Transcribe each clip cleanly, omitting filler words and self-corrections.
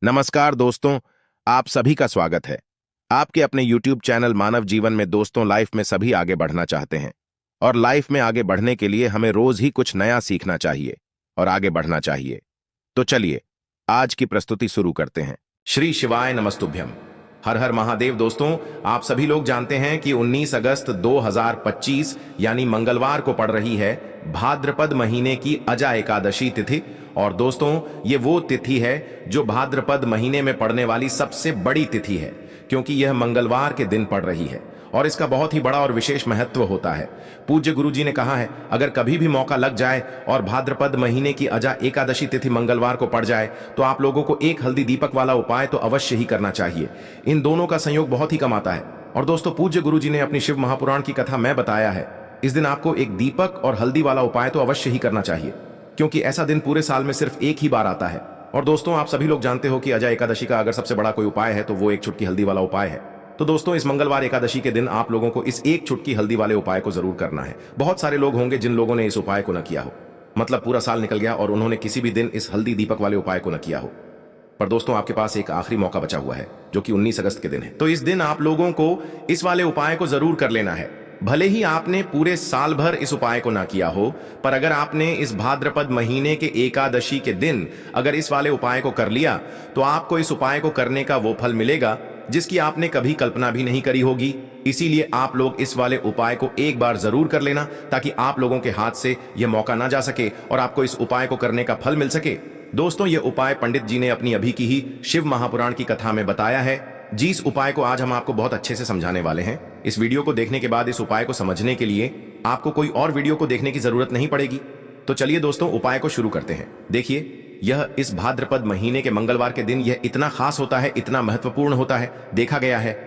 नमस्कार दोस्तों, आप सभी का स्वागत है। आपके अपने YouTube चैनल मानव जीवन में दोस्तों लाइफ में सभी आगे बढ़ना चाहते हैं और लाइफ में आगे बढ़ने के लिए हमें रोज ही कुछ नया सीखना चाहिए और आगे बढ़ना चाहिए। तो चलिए आज की प्रस्तुति शुरू करते हैं। श्री शिवाय नमस्तुभ्यम। हर हर महादेव। दोस्तों, आप सभी लोग जानते हैं कि 19 अगस्त 2025 यानी मंगलवार को पड़ रही है भाद्रपद महीने की अजा एकादशी तिथि। और दोस्तों, ये वो तिथि है जो भाद्रपद महीने में पड़ने वाली सबसे बड़ी तिथि है, क्योंकि यह मंगलवार के दिन पड़ रही है और इसका बहुत ही बड़ा और विशेष महत्व होता है। पूज्य गुरु जी ने कहा है, अगर कभी भी मौका लग जाए और भाद्रपद महीने की अजा एकादशी तिथि मंगलवार को पड़ जाए तो आप लोगों को एक हल्दी दीपक वाला उपाय तो अवश्य ही करना चाहिए। इन दोनों का संयोग बहुत ही कम आता है। और दोस्तों, पूज्य गुरु जी ने अपनी शिव महापुराण की कथा में बताया है, इस दिन आपको एक दीपक और हल्दी वाला उपाय तो अवश्य ही करना चाहिए, क्योंकि ऐसा दिन पूरे साल में सिर्फ एक ही बार आता है। और दोस्तों, आप सभी लोग जानते हो कि अजा एकादशी का अगर सबसे बड़ा कोई उपाय है तो वो एक चुटकी हल्दी वाला उपाय है। तो दोस्तों, इस मंगलवार एकादशी के दिन आप लोगों को इस एक चुटकी हल्दी वाले उपाय को जरूर करना है। बहुत सारे लोग होंगे जिन लोगों ने इस उपाय को न किया हो, मतलब पूरा साल निकल गया और उन्होंने किसी भी दिन इस हल्दी दीपक वाले उपाय को न किया हो। पर दोस्तों, आपके पास एक आखिरी मौका बचा हुआ है जो कि 19 अगस्त के दिन है। तो इस दिन आप लोगों को इस वाले उपाय को जरूर कर लेना है। भले ही आपने पूरे साल भर इस उपाय को ना किया हो, पर अगर आपने इस भाद्रपद महीने के एकादशी के दिन अगर इस वाले उपाय को कर लिया तो आपको इस उपाय को करने का वो फल मिलेगा जिसकी आपने कभी कल्पना भी नहीं करी होगी। इसीलिए आप लोग इस वाले उपाय को एक बार जरूर कर लेना, ताकि आप लोगों के हाथ से यह मौका ना जा सके और आपको इस उपाय को करने का फल मिल सके। दोस्तों, यह उपाय पंडित जी ने अपनी अभी की ही शिव महापुराण की कथा में बताया है। जिस उपाय को आज हम आपको बहुत अच्छे से समझाने वाले हैं। इस वीडियो को देखने के बाद इस उपाय को समझने के लिए आपको कोई और वीडियो को देखने की जरूरत नहीं पड़ेगी। तो चलिए दोस्तों, उपाय को शुरू करते हैं। देखिए, यह इस भाद्रपद महीने के मंगलवार के दिन यह इतना खास होता है, इतना महत्वपूर्ण होता है। देखा गया है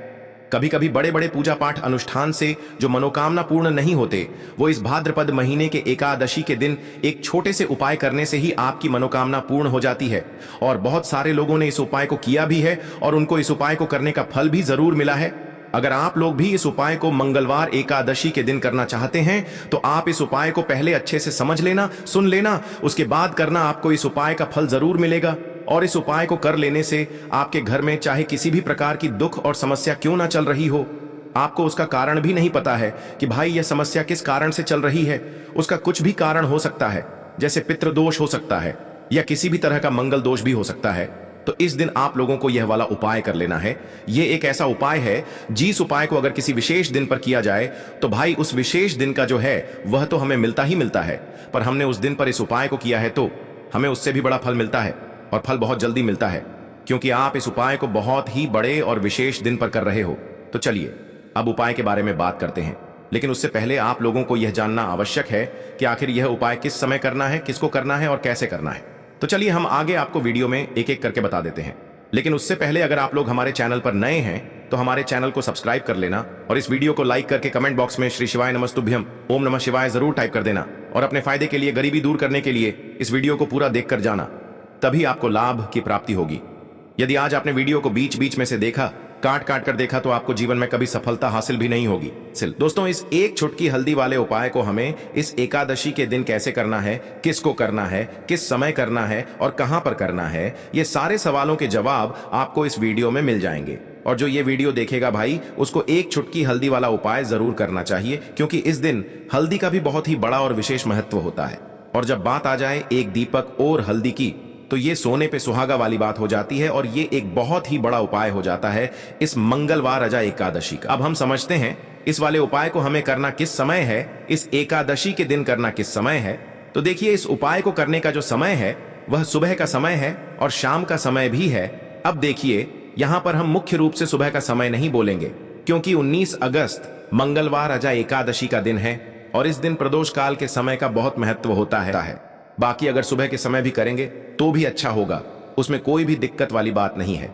कभी कभी बड़े बड़े पूजा पाठ अनुष्ठान से जो मनोकामना पूर्ण नहीं होते, वो इस भाद्रपद महीने के एकादशी के दिन एक छोटे से उपाय करने से ही आपकी मनोकामना पूर्ण हो जाती है। और बहुत सारे लोगों ने इस उपाय को किया भी है और उनको इस उपाय को करने का फल भी जरूर मिला है। अगर आप लोग भी इस उपाय को मंगलवार एकादशी के दिन करना चाहते हैं तो आप इस उपाय को पहले अच्छे से समझ लेना, सुन लेना, उसके बाद करना। आपको इस उपाय का फल जरूर मिलेगा। और इस उपाय को कर लेने से आपके घर में चाहे किसी भी प्रकार की दुख और समस्या क्यों ना चल रही हो, आपको उसका कारण भी नहीं पता है कि भाई यह समस्या किस कारण से चल रही है, उसका कुछ भी कारण हो सकता है, जैसे पितृदोष हो सकता है या किसी भी तरह का मंगल दोष भी हो सकता है। तो इस दिन आप लोगों को यह वाला उपाय कर लेना है। यह एक ऐसा उपाय है जिस उपाय को अगर किसी विशेष दिन पर किया जाए तो भाई उस विशेष दिन का जो है वह तो हमें मिलता ही मिलता है, पर हमने उस दिन पर इस उपाय को किया है तो हमें उससे भी बड़ा फल मिलता है, और फल बहुत जल्दी मिलता है, क्योंकि आप इस उपाय को बहुत ही बड़े और विशेष दिन पर कर रहे हो। तो चलिए अब उपाय के बारे में बात करते हैं, लेकिन उससे पहले आप लोगों को यह जानना आवश्यक है कि आखिर यह उपाय किस समय करना है, किसको करना है और कैसे करना है। तो चलिए हम आगे आपको वीडियो में एक एक करके बता देते हैं। लेकिन उससे पहले अगर आप लोग हमारे चैनल पर नए हैं तो हमारे चैनल को सब्सक्राइब कर लेना और इस वीडियो को लाइक करके कमेंट बॉक्स में श्री शिवाय नमस्तुभ्यम, ओम नमः शिवाय जरूर टाइप कर देना। और अपने फायदे के लिए, गरीबी दूर करने के लिए इस वीडियो को पूरा देख कर जाना, तभी आपको लाभ की प्राप्ति होगी। यदि आज आपने वीडियो को बीच बीच में से देखा, काट काट कर देखा, तो आपको जीवन में कभी सफलता हासिल भी नहीं होगी। दोस्तों, इस एक चुटकी हल्दी वाले उपाय को हमें इस एकादशी के दिन कैसे करना है, किसको करना है, किस समय करना है और कहां पर करना है, ये सारे सवालों के जवाब आपको इस वीडियो में मिल जाएंगे। और जो ये वीडियो देखेगा भाई, उसको एक चुटकी हल्दी वाला उपाय जरूर करना चाहिए, क्योंकि इस दिन हल्दी का भी बहुत ही बड़ा और विशेष महत्व होता है। और जब बात आ जाए एक दीपक और हल्दी की, तो ये सोने पे सुहागा वाली बात हो जाती है और ये एक बहुत ही बड़ा उपाय हो जाता है इस मंगलवार अजा एकादशी का। अब हम समझते हैं इस वाले उपाय को हमें करना किस समय है, इस एकादशी के दिन करना किस समय है। तो देखिए, इस उपाय को करने का जो समय है वह सुबह का समय है और शाम का समय भी है। अब देखिए, यहां पर हम मुख्य रूप से सुबह का समय नहीं बोलेंगे, क्योंकि 19 अगस्त मंगलवार अजा एकादशी का दिन है और इस दिन प्रदोष काल के समय का बहुत महत्व होता है। बाकी अगर सुबह के समय भी करेंगे तो भी अच्छा होगा, उसमें कोई भी दिक्कत वाली बात नहीं है।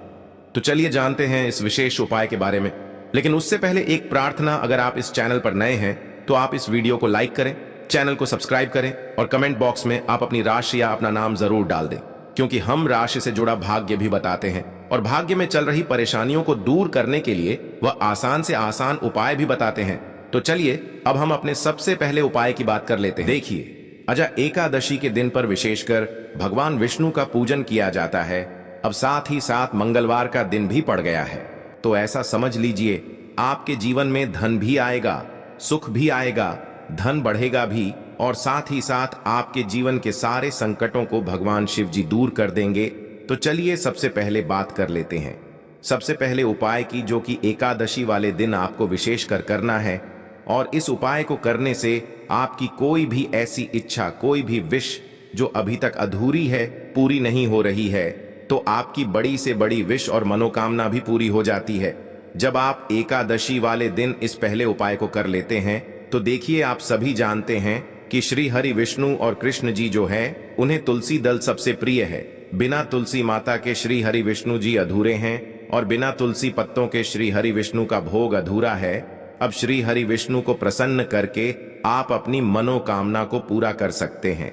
तो चलिए जानते हैं इस विशेष उपाय के बारे में। लेकिन उससे पहले एक प्रार्थना, अगर आप इस चैनल पर नए हैं तो आप इस वीडियो को लाइक करें, चैनल को सब्सक्राइब करें और कमेंट बॉक्स में आप अपनी राशि या अपना नाम जरूर डाल दें, क्योंकि हम राशि से जुड़ा भाग्य भी बताते हैं और भाग्य में चल रही परेशानियों को दूर करने के लिए वह आसान से आसान उपाय भी बताते हैं। तो चलिए अब हम अपने सबसे पहले उपाय की बात कर लेते हैं। देखिए, अजा एकादशी के दिन पर विशेषकर भगवान विष्णु का पूजन किया जाता है। अब साथ ही साथ मंगलवार का दिन भी पड़ गया है, तो ऐसा समझ लीजिए आपके जीवन में धन भी आएगा, सुख भी आएगा, धन बढ़ेगा भी, और साथ ही साथ आपके जीवन के सारे संकटों को भगवान शिव जी दूर कर देंगे। तो चलिए सबसे पहले बात कर लेते हैं सबसे पहले उपाय की, जो कि एकादशी वाले दिन आपको विशेषकर करना है। और इस उपाय को करने से आपकी कोई भी ऐसी इच्छा, कोई भी विश जो अभी तक अधूरी है, पूरी नहीं हो रही है, तो आपकी बड़ी से बड़ी विश और मनोकामना भी पूरी हो जाती है। जब आप एकादशी वाले दिन इस पहले उपाय को कर लेते हैं, तो देखिए आप सभी जानते हैं कि श्री हरि विष्णु और कृष्ण जी जो है, उन्हें तुलसी दल सबसे प्रिय है। बिना तुलसी माता के श्री हरि विष्णु जी अधूरे हैं, और बिना तुलसी पत्तों के श्री हरि विष्णु का भोग अधूरा है। अब श्री हरि विष्णु को प्रसन्न करके आप अपनी मनोकामना को पूरा कर सकते हैं,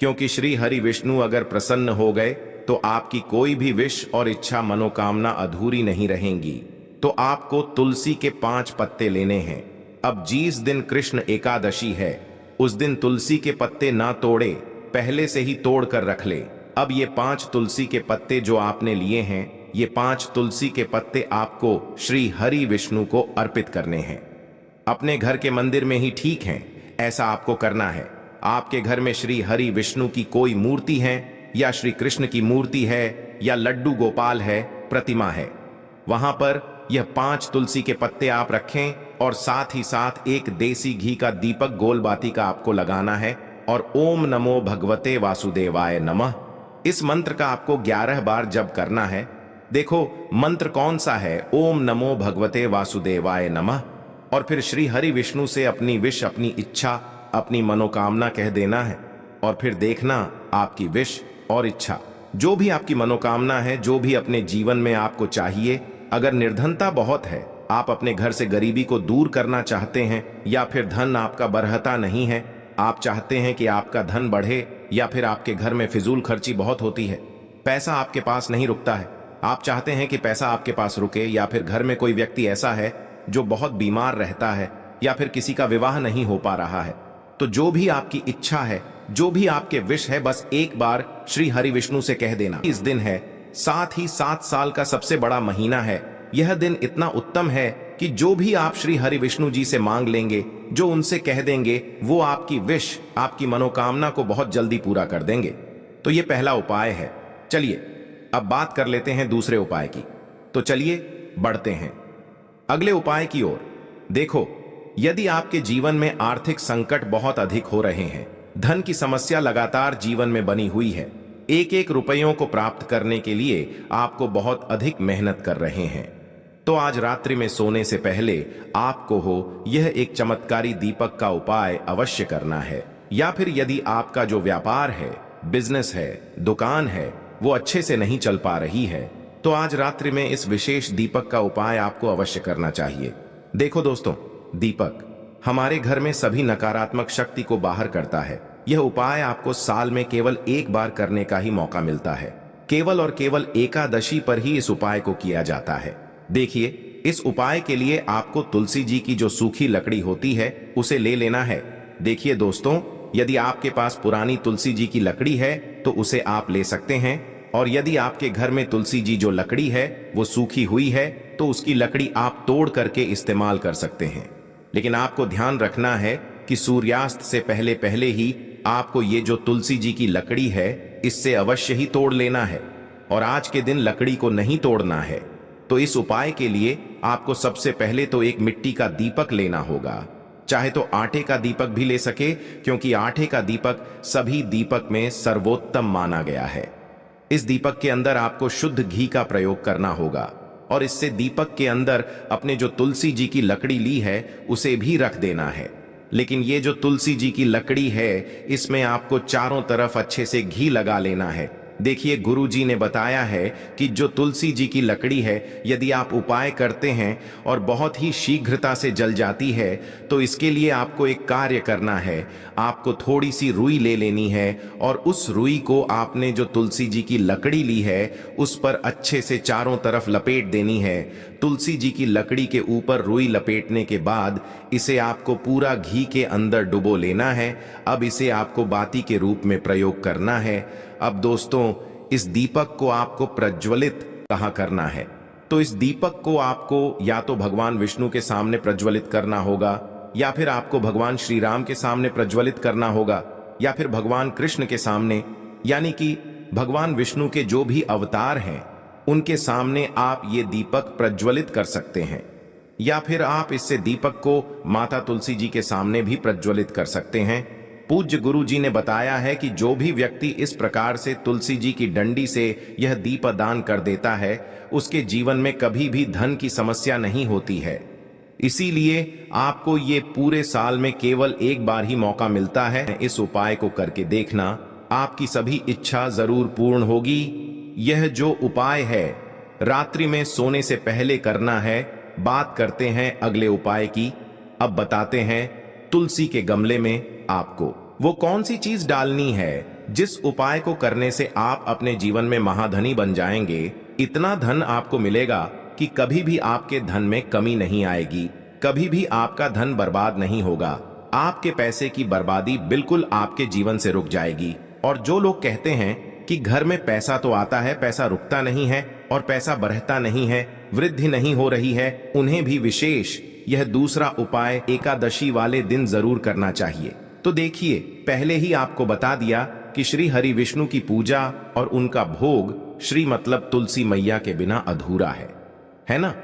क्योंकि श्री हरि विष्णु अगर प्रसन्न हो गए तो आपकी कोई भी विश और इच्छा, मनोकामना अधूरी नहीं रहेंगी। तो आपको तुलसी के 5 पत्ते लेने हैं। अब जिस दिन कृष्ण एकादशी है, उस दिन तुलसी के पत्ते ना तोड़े, पहले से ही तोड़ कर रख ले। अब ये 5 तुलसी के पत्ते जो आपने लिए हैं, ये 5 तुलसी के पत्ते आपको श्री हरि विष्णु को अर्पित करने हैं। अपने घर के मंदिर में ही ठीक है, ऐसा आपको करना है। आपके घर में श्री हरि विष्णु की कोई मूर्ति है, या श्री कृष्ण की मूर्ति है, या लड्डू गोपाल है, प्रतिमा है, वहां पर यह 5 तुलसी के पत्ते आप रखें, और साथ ही साथ एक देसी घी का दीपक गोलबाती का आपको लगाना है, और ओम नमो भगवते वासुदेवाय नमः, इस मंत्र का आपको 11 बार जप करना है। देखो मंत्र कौन सा है, ओम नमो भगवते वासुदेवाय नमः। और फिर श्री हरि विष्णु से अपनी विश, अपनी इच्छा, अपनी मनोकामना कह देना है, और फिर देखना आपकी विश और इच्छा, जो भी आपकी मनोकामना है, जो भी अपने जीवन में आपको चाहिए। अगर निर्धनता बहुत है, आप अपने घर से गरीबी को दूर करना चाहते हैं, या फिर धन आपका बरहता नहीं है, आप चाहते हैं कि आपका धन बढ़े, या फिर आपके घर में फिजूल खर्ची बहुत होती है, पैसा आपके पास नहीं रुकता है, आप चाहते हैं कि पैसा आपके पास रुके, या फिर घर में कोई व्यक्ति ऐसा है जो बहुत बीमार रहता है, या फिर किसी का विवाह नहीं हो पा रहा है, तो जो भी आपकी इच्छा है, जो भी आपके विश है, बस एक बार श्री हरि विष्णु से कह देना। इस दिन है, साथ ही 7 साल का सबसे बड़ा महीना है। यह दिन इतना उत्तम है कि जो भी आप श्री हरि विष्णु जी से मांग लेंगे, जो उनसे कह देंगे, वो आपकी विश, आपकी मनोकामना को बहुत जल्दी पूरा कर देंगे। तो ये पहला उपाय है। चलिए अब बात कर लेते हैं दूसरे उपाय की। तो चलिए बढ़ते हैं अगले उपाय की ओर। देखो, यदि आपके जीवन में आर्थिक संकट बहुत अधिक हो रहे हैं, धन की समस्या लगातार जीवन में बनी हुई है, एक एक रुपयों को प्राप्त करने के लिए आपको बहुत अधिक मेहनत कर रहे हैं, तो आज रात्रि में सोने से पहले आपको हो यह एक चमत्कारी दीपक का उपाय अवश्य करना है। या फिर यदि आपका जो व्यापार है, बिजनेस है, दुकान है, वो अच्छे से नहीं चल पा रही है, तो आज रात्रि में इस विशेष दीपक का उपाय आपको अवश्य करना चाहिए। देखो दोस्तों, दीपक हमारे घर में सभी नकारात्मक शक्ति को बाहर करता है। यह उपाय आपको साल में केवल एक बार करने का ही मौका मिलता है। केवल और केवल एकादशी पर ही इस उपाय को किया जाता है। देखिए, इस उपाय के लिए आपको तुलसी जी की जो सूखी लकड़ी होती है, उसे ले लेना है। देखिए दोस्तों, यदि आपके पास पुरानी तुलसी जी की लकड़ी है तो उसे आप ले सकते हैं, और यदि आपके घर में तुलसी जी जो लकड़ी है वो सूखी हुई है, तो उसकी लकड़ी आप तोड़ करके इस्तेमाल कर सकते हैं। लेकिन आपको ध्यान रखना है कि सूर्यास्त से पहले पहले ही आपको ये जो तुलसी जी की लकड़ी है, इससे अवश्य ही तोड़ लेना है, और आज के दिन लकड़ी को नहीं तोड़ना है। तो इस उपाय के लिए आपको सबसे पहले तो एक मिट्टी का दीपक लेना होगा, चाहे तो आटे का दीपक भी ले सके, क्योंकि आटे का दीपक सभी दीपक में सर्वोत्तम माना गया है। इस दीपक के अंदर आपको शुद्ध घी का प्रयोग करना होगा, और इससे दीपक के अंदर अपने जो तुलसी जी की लकड़ी ली है उसे भी रख देना है। लेकिन ये जो तुलसी जी की लकड़ी है, इसमें आपको चारों तरफ अच्छे से घी लगा लेना है। देखिए, गुरु जी ने बताया है कि जो तुलसी जी की लकड़ी है, यदि आप उपाय करते हैं और बहुत ही शीघ्रता से जल जाती है, तो इसके लिए आपको एक कार्य करना है। आपको थोड़ी सी रुई ले लेनी है, और उस रुई को आपने जो तुलसी जी की लकड़ी ली है उस पर अच्छे से चारों तरफ लपेट देनी है। तुलसी जी की लकड़ी के ऊपर रुई लपेटने के बाद इसे आपको पूरा घी के अंदर डुबो लेना है। अब इसे आपको बाती के रूप में प्रयोग करना है। अब दोस्तों, इस दीपक को आपको प्रज्वलित कहाँ करना है। तो इस दीपक को आपको या तो भगवान विष्णु के सामने प्रज्वलित करना होगा, या फिर आपको भगवान श्री राम के सामने प्रज्वलित करना होगा, या फिर भगवान कृष्ण के सामने, यानी कि भगवान विष्णु के जो भी अवतार हैं उनके सामने आप ये दीपक प्रज्वलित कर सकते हैं। या फिर आप इससे दीपक को माता तुलसी जी के सामने भी प्रज्वलित कर सकते हैं। पूज्य गुरु जी ने बताया है कि जो भी व्यक्ति इस प्रकार से तुलसी जी की डंडी से यह दीपदान कर देता है उसके जीवन में कभी भी धन की समस्या नहीं होती है। इसीलिए आपको ये पूरे साल में केवल एक बार ही मौका मिलता है। इस उपाय को करके देखना, आपकी सभी इच्छा जरूर पूर्ण होगी। यह जो उपाय है रात्रि में सोने से पहले करना है। बात करते हैं अगले उपाय की। अब बताते हैं तुलसी के गमले में आपको वो कौन सी चीज डालनी है जिस उपाय को करने से आप अपने जीवन में महाधनी बन जाएंगे। इतना धन आपको मिलेगा कि कभी भी आपके धन में कमी नहीं आएगी, कभी भी आपका धन बर्बाद नहीं होगा। आपके पैसे की बर्बादी बिल्कुल आपके जीवन से रुक जाएगी। और जो लोग कहते हैं कि घर में पैसा तो आता है, पैसा रुकता नहीं है और पैसा बढ़ता नहीं है, वृद्धि नहीं हो रही है, उन्हें भी विशेष यह दूसरा उपाय एकादशी वाले दिन जरूर करना चाहिए। तो देखिए, पहले ही आपको बता दिया कि श्री हरि विष्णु की पूजा और उनका भोग श्री मतलब तुलसी मैया के बिना अधूरा है ना।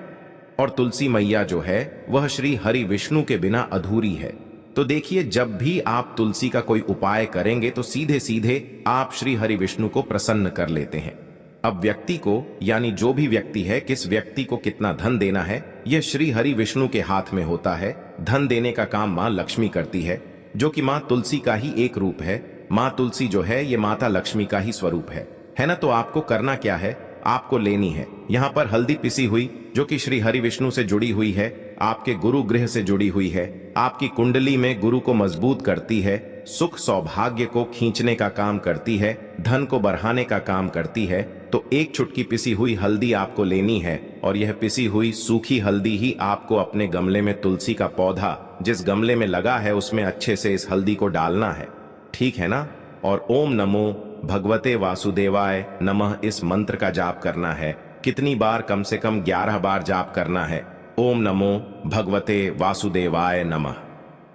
और तुलसी मैया जो है वह श्री हरि विष्णु के बिना अधूरी है। तो देखिए, जब भी आप तुलसी का कोई उपाय करेंगे तो सीधे सीधे आप श्री हरि विष्णु को प्रसन्न कर लेते हैं। अब व्यक्ति को, यानी जो भी व्यक्ति है, किस व्यक्ति को कितना धन देना है यह श्री हरि विष्णु के हाथ में होता है। धन देने का काम माँ लक्ष्मी करती है, जो कि माँ तुलसी का ही एक रूप है। माँ तुलसी जो है ये माता लक्ष्मी का ही स्वरूप है ना। तो आपको करना क्या है, आपको लेनी है यहाँ पर हल्दी पिसी हुई, जो कि श्री हरि विष्णु से जुड़ी हुई है, आपके गुरु गृह से जुड़ी हुई है, आपकी कुंडली में गुरु को मजबूत करती है, सुख सौभाग्य को खींचने का काम करती है, धन को बढ़ाने का काम करती है। तो एक चुटकी पिसी हुई हल्दी आपको लेनी है और यह पिसी हुई सूखी हल्दी ही आपको अपने गमले में, तुलसी का पौधा जिस गमले में लगा है उसमें अच्छे से इस हल्दी को डालना है, ठीक है ना। और ओम नमो भगवते वासुदेवाय नमः इस मंत्र का जाप करना है। कितनी बार? कम से कम 11 बार जाप करना है। ओम नमो भगवते वासुदेवाय नमः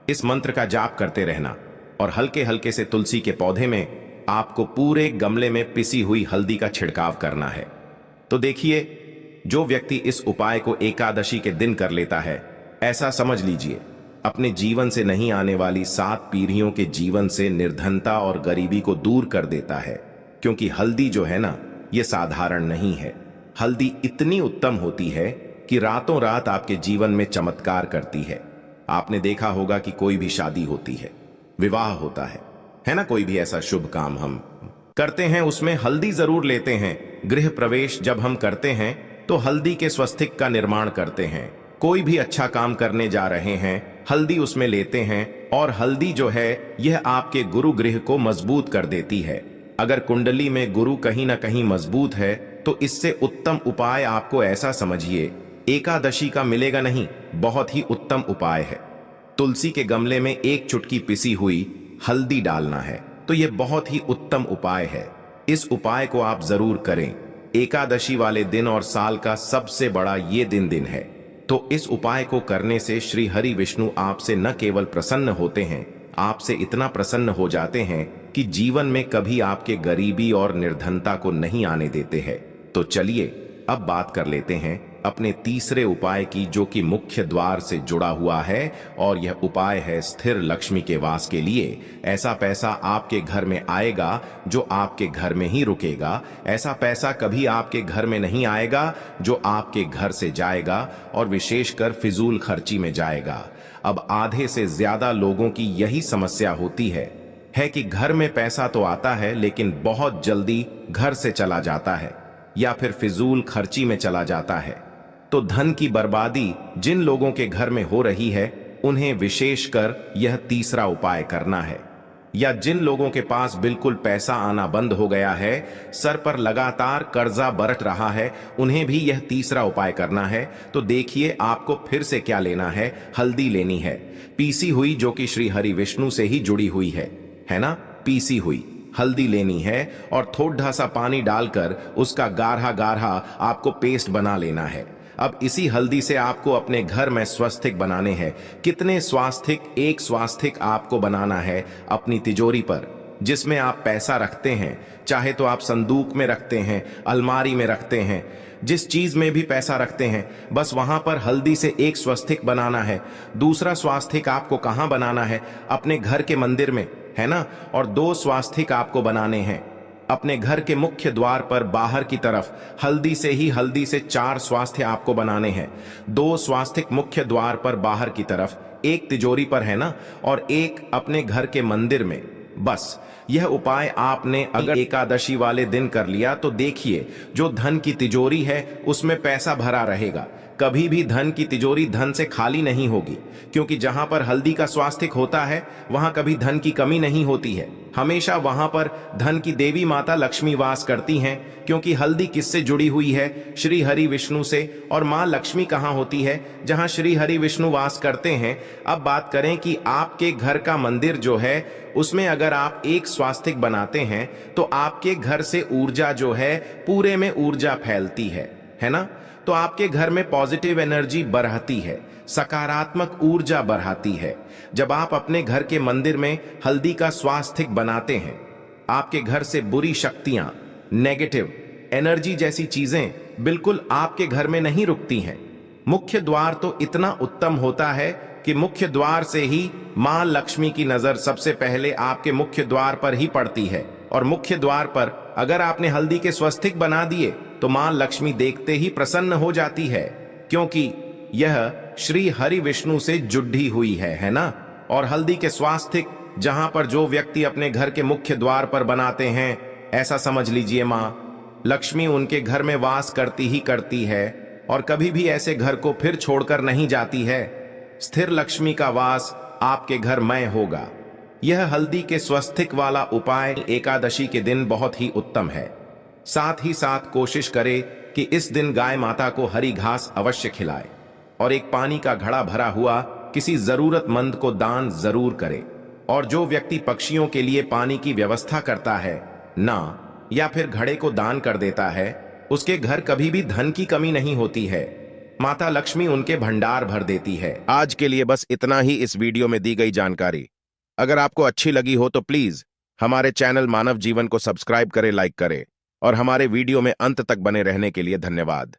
इस मंत्र का जाप करते रहना और हल्के हल्के से तुलसी के पौधे में आपको पूरे गमले में पिसी हुई हल्दी का छिड़काव करना है। तो देखिए, जो व्यक्ति इस उपाय को एकादशी के दिन कर लेता है, ऐसा समझ लीजिए अपने जीवन से नहीं आने वाली 7 पीढ़ियों के जीवन से निर्धनता और गरीबी को दूर कर देता है। क्योंकि हल्दी जो है ना, ये साधारण नहीं है। हल्दी इतनी उत्तम होती है कि रातों रात आपके जीवन में चमत्कार करती है। आपने देखा होगा कि कोई भी शादी होती है, विवाह होता है ना, कोई भी ऐसा शुभ काम हम करते हैं उसमें हल्दी जरूर लेते हैं। गृह प्रवेश जब हम करते हैं तो हल्दी के स्वस्तिक का निर्माण करते हैं। कोई भी अच्छा काम करने जा रहे हैं, हल्दी उसमें लेते हैं। और हल्दी जो है यह आपके गुरु गृह को मजबूत कर देती है। अगर कुंडली में गुरु कहीं ना कहीं मजबूत है तो इससे उत्तम उपाय आपको ऐसा समझिए एकादशी का मिलेगा नहीं, बहुत ही उत्तम उपाय है। तुलसी के गमले में एक चुटकी पिसी हुई हल्दी डालना है, तो यह बहुत ही उत्तम उपाय है। इस उपाय को आप जरूर करें। एकादशी वाले दिन और साल का सबसे बड़ा ये दिन है। तो इस उपाय को करने से श्री हरि विष्णु आपसे न केवल प्रसन्न होते हैं, आपसे इतना प्रसन्न हो जाते हैं कि जीवन में कभी आपके गरीबी और निर्धनता को नहीं आने देते हैं। तो चलिए अब बात कर लेते हैं अपने तीसरे उपाय की, जो कि मुख्य द्वार से जुड़ा हुआ है। और यह उपाय है स्थिर लक्ष्मी के वास के लिए। ऐसा पैसा आपके घर में आएगा जो आपके घर में ही रुकेगा। ऐसा पैसा कभी आपके घर में नहीं आएगा जो आपके घर से जाएगा और विशेषकर फिजूल खर्ची में जाएगा। अब आधे से ज्यादा लोगों की यही समस्या होती है कि घर में पैसा तो आता है लेकिन बहुत जल्दी घर से चला जाता है या फिर फिजूल खर्ची में चला जाता है। तो धन की बर्बादी जिन लोगों के घर में हो रही है उन्हें विशेषकर यह तीसरा उपाय करना है। या जिन लोगों के पास बिल्कुल पैसा आना बंद हो गया है, सर पर लगातार कर्जा बरत रहा है, उन्हें भी यह तीसरा उपाय करना है। तो देखिए आपको फिर से क्या लेना है, हल्दी लेनी है पीसी हुई, जो कि श्री हरि विष्णु से ही जुड़ी हुई है ना, पीसी हुई। हल्दी लेनी है और थोड़ा सा पानी डालकर उसका गाढ़ा गाढ़ा आपको पेस्ट बना लेना है। अब इसी हल्दी से आपको अपने घर में स्वास्तिक बनाने हैं। कितने स्वास्तिक? एक स्वास्तिक आपको बनाना है अपनी तिजोरी पर, जिसमें आप पैसा रखते हैं। चाहे तो आप संदूक में रखते हैं, अलमारी में रखते हैं, जिस चीज में भी पैसा रखते हैं, बस वहां पर हल्दी से एक स्वास्तिक बनाना है। दूसरा स्वास्तिक आपको कहां बनाना है? अपने घर के मंदिर में, है ना। और 2 स्वास्तिक आपको बनाने हैं अपने घर के मुख्य द्वार पर बाहर की तरफ। हल्दी से 4 स्वास्तिक आपको बनाने हैं। 2 स्वास्तिक मुख्य द्वार पर बाहर की तरफ, एक तिजोरी पर, है ना, और एक अपने घर के मंदिर में। बस यह उपाय आपने अगर एकादशी वाले दिन कर लिया तो देखिए, जो धन की तिजोरी है उसमें पैसा भरा रहेगा। कभी भी धन की तिजोरी धन से खाली नहीं होगी, क्योंकि जहां पर हल्दी का स्वास्तिक होता है वहां कभी धन की कमी नहीं होती है। हमेशा वहां पर धन की देवी माता लक्ष्मी वास करती हैं, क्योंकि हल्दी किससे जुड़ी हुई है? श्री हरि विष्णु से। और मां लक्ष्मी कहां होती है? जहां श्री हरि विष्णु वास करते हैं। अब बात करें कि आपके घर का मंदिर जो है उसमें अगर आप एक स्वास्तिक बनाते हैं तो आपके घर से ऊर्जा जो है, पूरे में ऊर्जा फैलती है ना। तो आपके घर में पॉजिटिव एनर्जी बढ़ती है, सकारात्मक ऊर्जा बढ़ाती है। जब आप अपने घर के मंदिर में हल्दी का स्वास्तिक बनाते हैं, आपके घर से बुरी शक्तियां, नेगेटिव एनर्जी जैसी चीजें बिल्कुल आपके घर में नहीं रुकती हैं। मुख्य द्वार तो इतना उत्तम होता है कि मुख्य द्वार से ही मां लक्ष्मी की नजर सबसे पहले आपके मुख्य द्वार पर ही पड़ती है। और मुख्य द्वार पर अगर आपने हल्दी के स्वास्तिक बना दिए तो मां लक्ष्मी देखते ही प्रसन्न हो जाती है, क्योंकि यह श्री हरि विष्णु से जुड़ी हुई है ना। और हल्दी के स्वास्तिक जहां पर जो व्यक्ति अपने घर के मुख्य द्वार पर बनाते हैं, ऐसा समझ लीजिए मां लक्ष्मी उनके घर में वास करती ही करती है और कभी भी ऐसे घर को फिर छोड़कर नहीं जाती है। स्थिर लक्ष्मी का वास आपके घर में होगा। यह हल्दी के स्वास्तिक वाला उपाय एकादशी के दिन बहुत ही उत्तम है। साथ ही साथ कोशिश करें कि इस दिन गाय माता को हरी घास अवश्य खिलाए और एक पानी का घड़ा भरा हुआ किसी जरूरतमंद को दान जरूर करे। और जो व्यक्ति पक्षियों के लिए पानी की व्यवस्था करता है ना, या फिर घड़े को दान कर देता है, उसके घर कभी भी धन की कमी नहीं होती है। माता लक्ष्मी उनके भंडार भर देती है। आज के लिए बस इतना ही इस वीडियो में दी गई जानकारी। अगर आपको अच्छी लगी हो तो प्लीज हमारे चैनल मानव जीवन को सब्सक्राइब करें, लाइक करें और हमारे वीडियो में अंत तक बने रहने के लिए धन्यवाद।